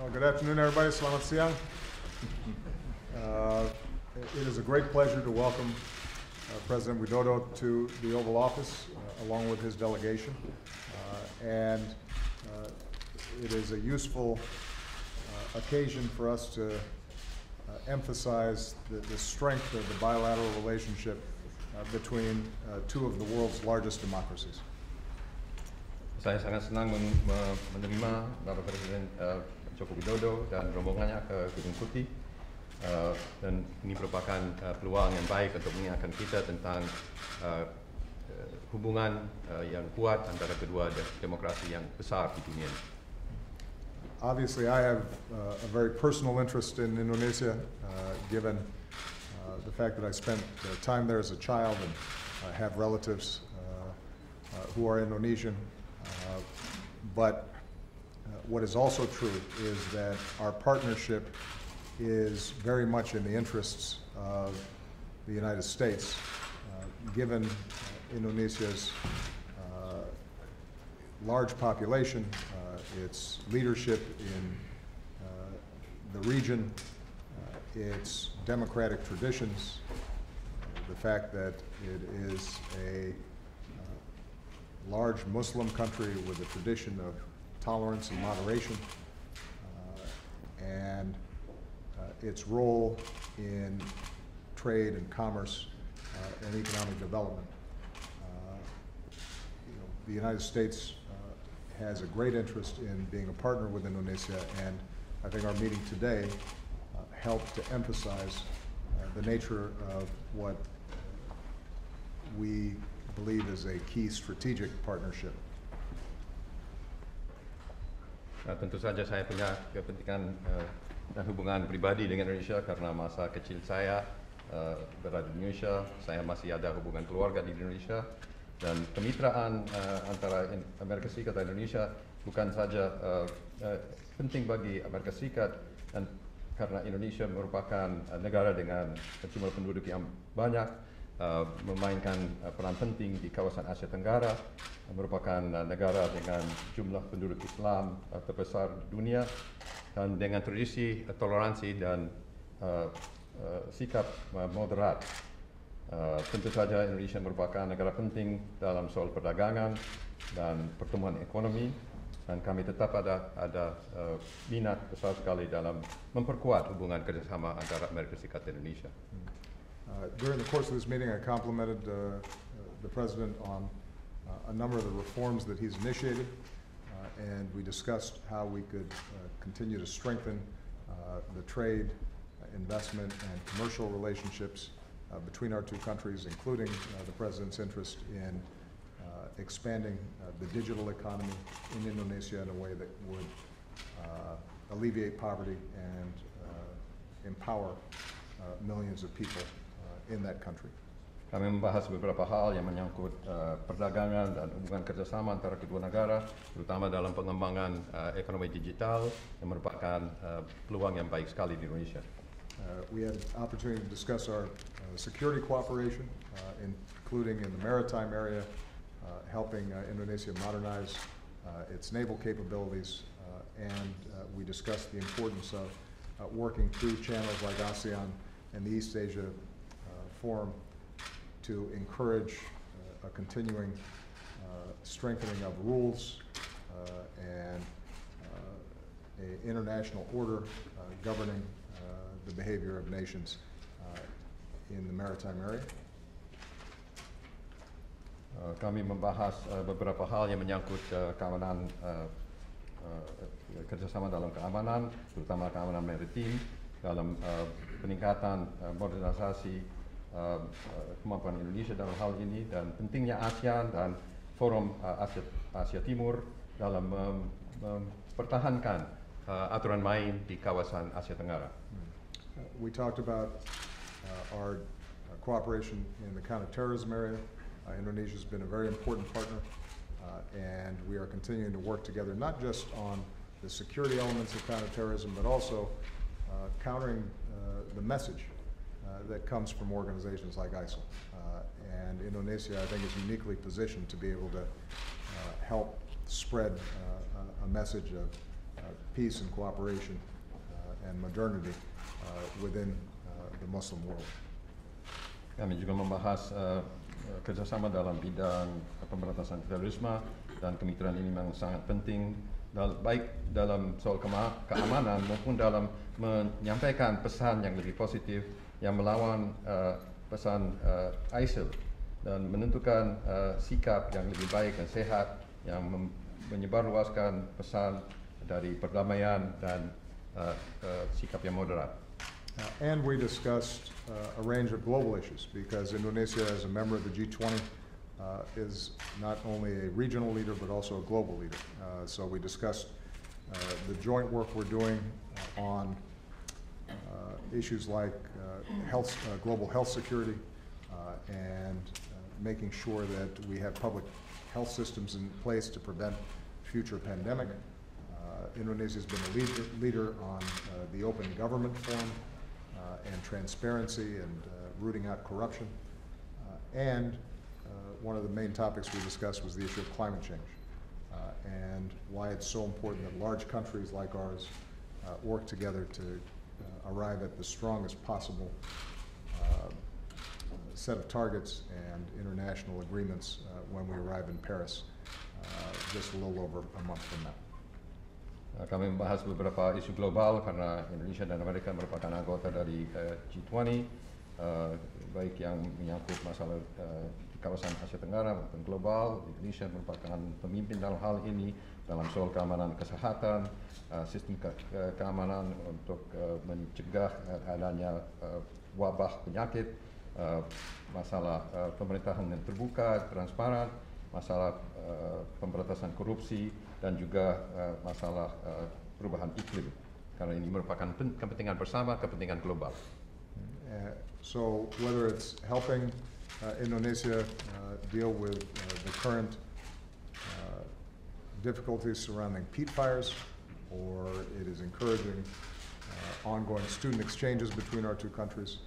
Well, good afternoon, everybody. Selamat siang. It is a great pleasure to welcome President Widodo to the Oval Office, along with his delegation. It is a useful occasion for us to emphasize the strength of the bilateral relationship between two of the world's largest democracies. Saya sangat senang menerima Bapak Presiden Joko Widodo dan rombongannya ke Gedung Putih, dan ini merupakan peluang yang baik untuk mengingatkan kita tentang hubungan yang kuat antara kedua demokrasi yang besar di dunia. Obviously, I have a very personal interest in Indonesia, given the fact that I spent time there as a child and have relatives who are Indonesian. But what is also true is that our partnership is very much in the interests of the United States, given Indonesia's large population, its leadership in the region, its democratic traditions, the fact that it is a large Muslim country with a tradition of tolerance and moderation, and its role in trade and commerce and economic development. The United States has a great interest in being a partner with Indonesia, and I think our meeting today helped to emphasize the nature of what we believe is a key strategic partnership. Tentu saja saya punya kepentingan dan hubungan pribadi dengan Indonesia karena masa kecil saya berada di Indonesia. Saya masih ada hubungan keluarga di Indonesia, dan kemitraan antara Amerika Serikat dan Indonesia bukan saja penting bagi Amerika Serikat, dan karena Indonesia merupakan negara dengan jumlah penduduk yang banyak, memainkan peran penting di kawasan Asia Tenggara, merupakan negara dengan jumlah penduduk Islam terbesar di dunia, dan dengan tradisi toleransi dan sikap moderat. Tentu saja Indonesia merupakan negara penting dalam soal perdagangan dan pertumbuhan ekonomi, dan kami tetap ada minat besar sekali dalam memperkuat hubungan kerjasama antara Amerika Serikat dan Indonesia. During the course of this meeting, I complimented the President on a number of the reforms that he's initiated, and we discussed how we could continue to strengthen the trade, investment, and commercial relationships between our two countries, including the President's interest in expanding the digital economy in Indonesia in a way that would alleviate poverty and empower millions of people in that country. Kami membahas beberapa hal yang menyangkut perdagangan dan hubungan kerjasama antara kedua negara, terutama dalam pengembangan ekonomi digital yang merupakan peluang yang baik sekali di Indonesia. We had an opportunity to discuss our security cooperation, including in the maritime area, helping Indonesia modernize its naval capabilities, and we discussed the importance of working through channels like ASEAN and the East Asia Forum to encourage a continuing strengthening of rules and an international order governing the behavior of nations in the maritime area. Kami membahas beberapa hal yang menyangkut keamanan, kerjasama dalam keamanan, terutama keamanan maritim, dalam peningkatan modernisasi kemampuan Indonesia dalam hal ini, dan pentingnya ASEAN dan Forum Asia Timur dalam mempertahankan aturan main di kawasan Asia Tenggara. We talked about our cooperation in the counterterrorism area. Indonesia has been a very important partner, and we are continuing to work together not just on the security elements of counterterrorism, but also countering the message that comes from organizations like ISIL. And Indonesia, I think, is uniquely positioned to be able to help spread a message of peace and cooperation and modernity within the Muslim world. Kami juga membahas kerjasama dalam bidang pemberantasan terorisme, dan kemitraan ini memang sangat penting, baik dalam soal keamanan maupun dalam menyampaikan pesan yang lebih positif yang melawan pesan ISIL, dan menentukan sikap yang lebih baik dan sehat yang menyebarluaskan pesan dari perdamaian dan sikap yang moderat. And we discussed a range of global issues, because Indonesia, as a member of the G20, is not only a regional leader but also a global leader. So we discussed the joint work we're doing on issues like global health security and making sure that we have public health systems in place to prevent future pandemic. Indonesia has been a leader on the Open Government Forum and transparency and rooting out corruption. And one of the main topics we discussed was the issue of climate change and why it's so important that large countries like ours work together to arrive at the strongest possible set of targets and international agreements when we arrive in Paris just a little over a month from now. Kami membahas beberapa isu global karena Indonesia dan Amerika merupakan anggota dari G20, baik yang menyangkut masalah di kawasan Asia Tenggara maupun global. Indonesia merupakan pemimpin dalam hal ini, dalam soal keamanan kesehatan, sistem keamanan untuk mencegah adanya wabah penyakit, masalah pemerintahan yang terbuka, transparan, masalah pemberantasan korupsi, dan juga masalah perubahan iklim, karena ini merupakan kepentingan bersama, kepentingan global. So whether it's helping Indonesia deal with the current difficulties surrounding peat fires, or it is encouraging ongoing student exchanges between our two countries,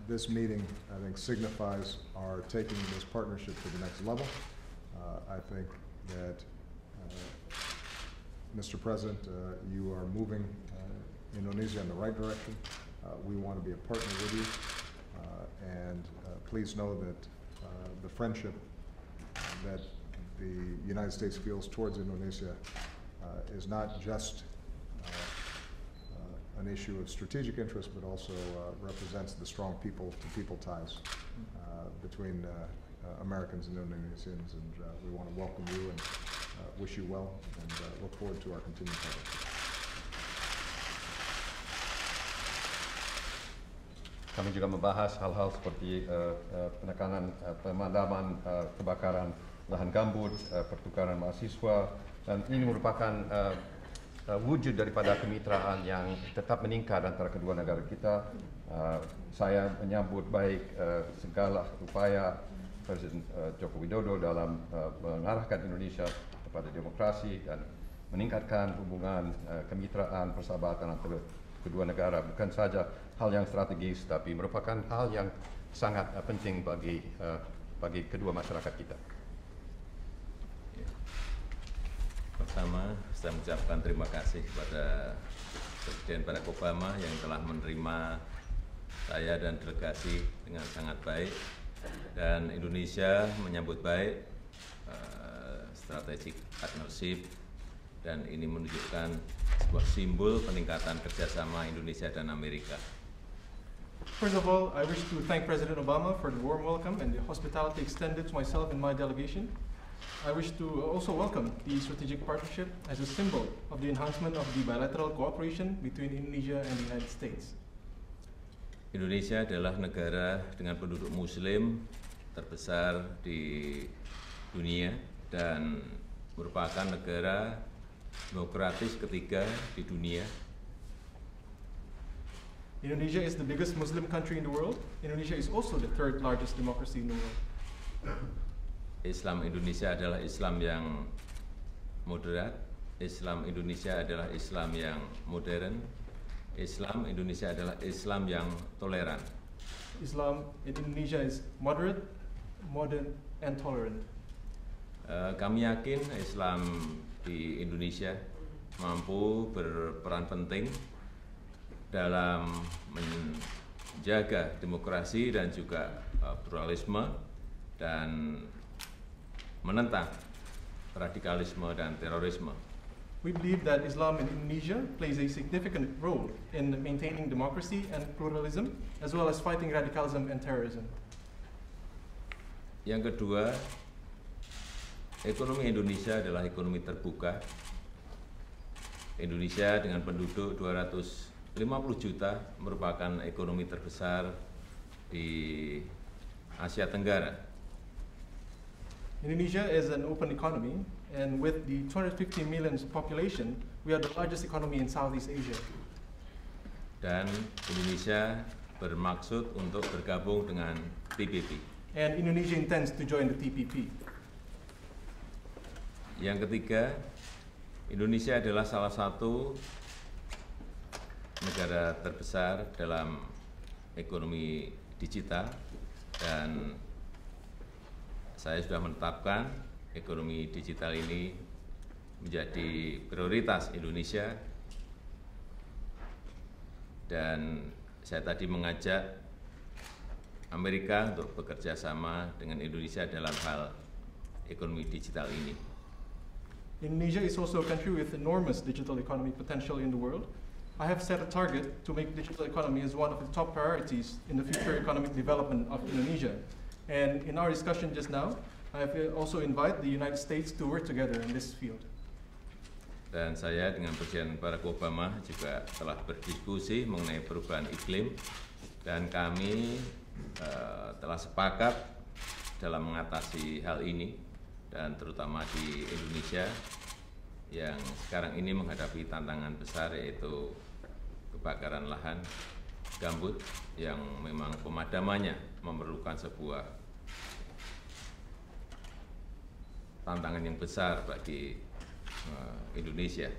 this meeting, I think, signifies our taking this partnership to the next level. I think that Mr. President, you are moving Indonesia in the right direction. We want to be a partner with you, and please know that the friendship that the United States feels towards Indonesia is not just an issue of strategic interest, but also represents the strong people-to-people ties between Americans and Indonesians, and we want to welcome you and wish you well, and look forward to our continued partnership. Kami juga membahas hal-hal seperti penekanan pemadaman kebakaran lahan gambut, pertukaran mahasiswa, dan ini merupakan wujud daripada kemitraan yang tetap meningkat antara kedua negara kita. Saya menyambut baik segala upaya Presiden Joko Widodo dalam mengarahkan Indonesia kepada demokrasi dan meningkatkan hubungan kemitraan persahabatan antara kedua negara, bukan saja hal yang strategis, tapi merupakan hal yang sangat penting bagi kedua masyarakat kita. Pertama, saya mengucapkan terima kasih kepada Presiden Barack Obama yang telah menerima saya dan delegasi dengan sangat baik, dan Indonesia menyambut baik strategic partnership, dan ini menunjukkan sebuah simbol peningkatan kerjasama Indonesia dan Amerika. First of all, I wish to thank President Obama for the warm welcome and the hospitality extended to myself and my delegation. I wish to also welcome the strategic partnership as a symbol of the enhancement of the bilateral cooperation between Indonesia and the United States. Indonesia adalah negara dengan penduduk Muslim terbesar di dunia dan merupakan negara demokratis ketiga di dunia. Indonesia is the biggest Muslim country in the world. Indonesia is also the third largest democracy in the world. Islam Indonesia adalah Islam yang moderat. Islam Indonesia adalah Islam yang modern. Islam Indonesia adalah Islam yang toleran. Islam in Indonesia is moderate, modern, and tolerant. Kami yakin Islam di Indonesia mampu berperan penting dalam menjaga demokrasi dan juga pluralisme dan menentang radikalisme dan terorisme. We believe that Islam in Indonesia plays a significant role in maintaining democracy and pluralism, as well as fighting radicalism and terrorism. Yang kedua, ekonomi Indonesia adalah ekonomi terbuka. Indonesia dengan penduduk 250 juta merupakan ekonomi terbesar di Asia Tenggara. Indonesia is an open economy, and with the 250 million population, we are the largest economy in Southeast Asia. Dan Indonesia bermaksud untuk bergabung dengan TPP. And Indonesia intends to join the TPP. Yang ketiga, Indonesia adalah salah satu negara terbesar dalam ekonomi digital, dan saya sudah menetapkan ekonomi digital ini menjadi prioritas Indonesia, dan saya tadi mengajak Amerika untuk bekerja sama dengan Indonesia dalam hal ekonomi digital ini. Indonesia is also a country with enormous digital economy potential in the world. I have set a target to make digital economy as one of the top priorities in the future economic development of Indonesia. And in our discussion just now, I have also invited the United States to work together in this field. Dan saya dengan Presiden Barack Obama juga telah berdiskusi mengenai perubahan iklim, dan kami telah sepakat dalam mengatasi hal ini, dan terutama di Indonesia yang sekarang ini menghadapi tantangan besar, yaitu kebakaran lahan gambut yang memang pemadamannya memerlukan sebuah tantangan yang besar bagi Indonesia.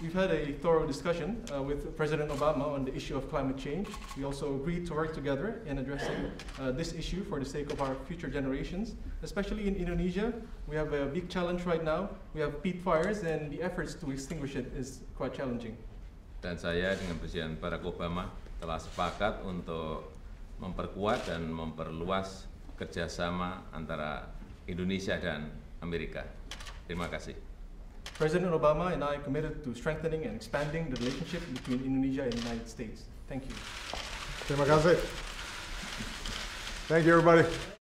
We've had a thorough discussion with President Obama on the issue of climate change. We also agreed to work together in addressing this issue for the sake of our future generations. Especially in Indonesia, we have a big challenge right now. We have peat fires, and the efforts to extinguish it is quite challenging. Dan saya dengan Presiden Barack Obama telah sepakat untuk memperkuat dan memperluas kerjasama antara Indonesia dan Amerika. Terima kasih. President Obama and I committed to strengthening and expanding the relationship between Indonesia and the United States. Thank you. Terima kasih. Thank you, everybody.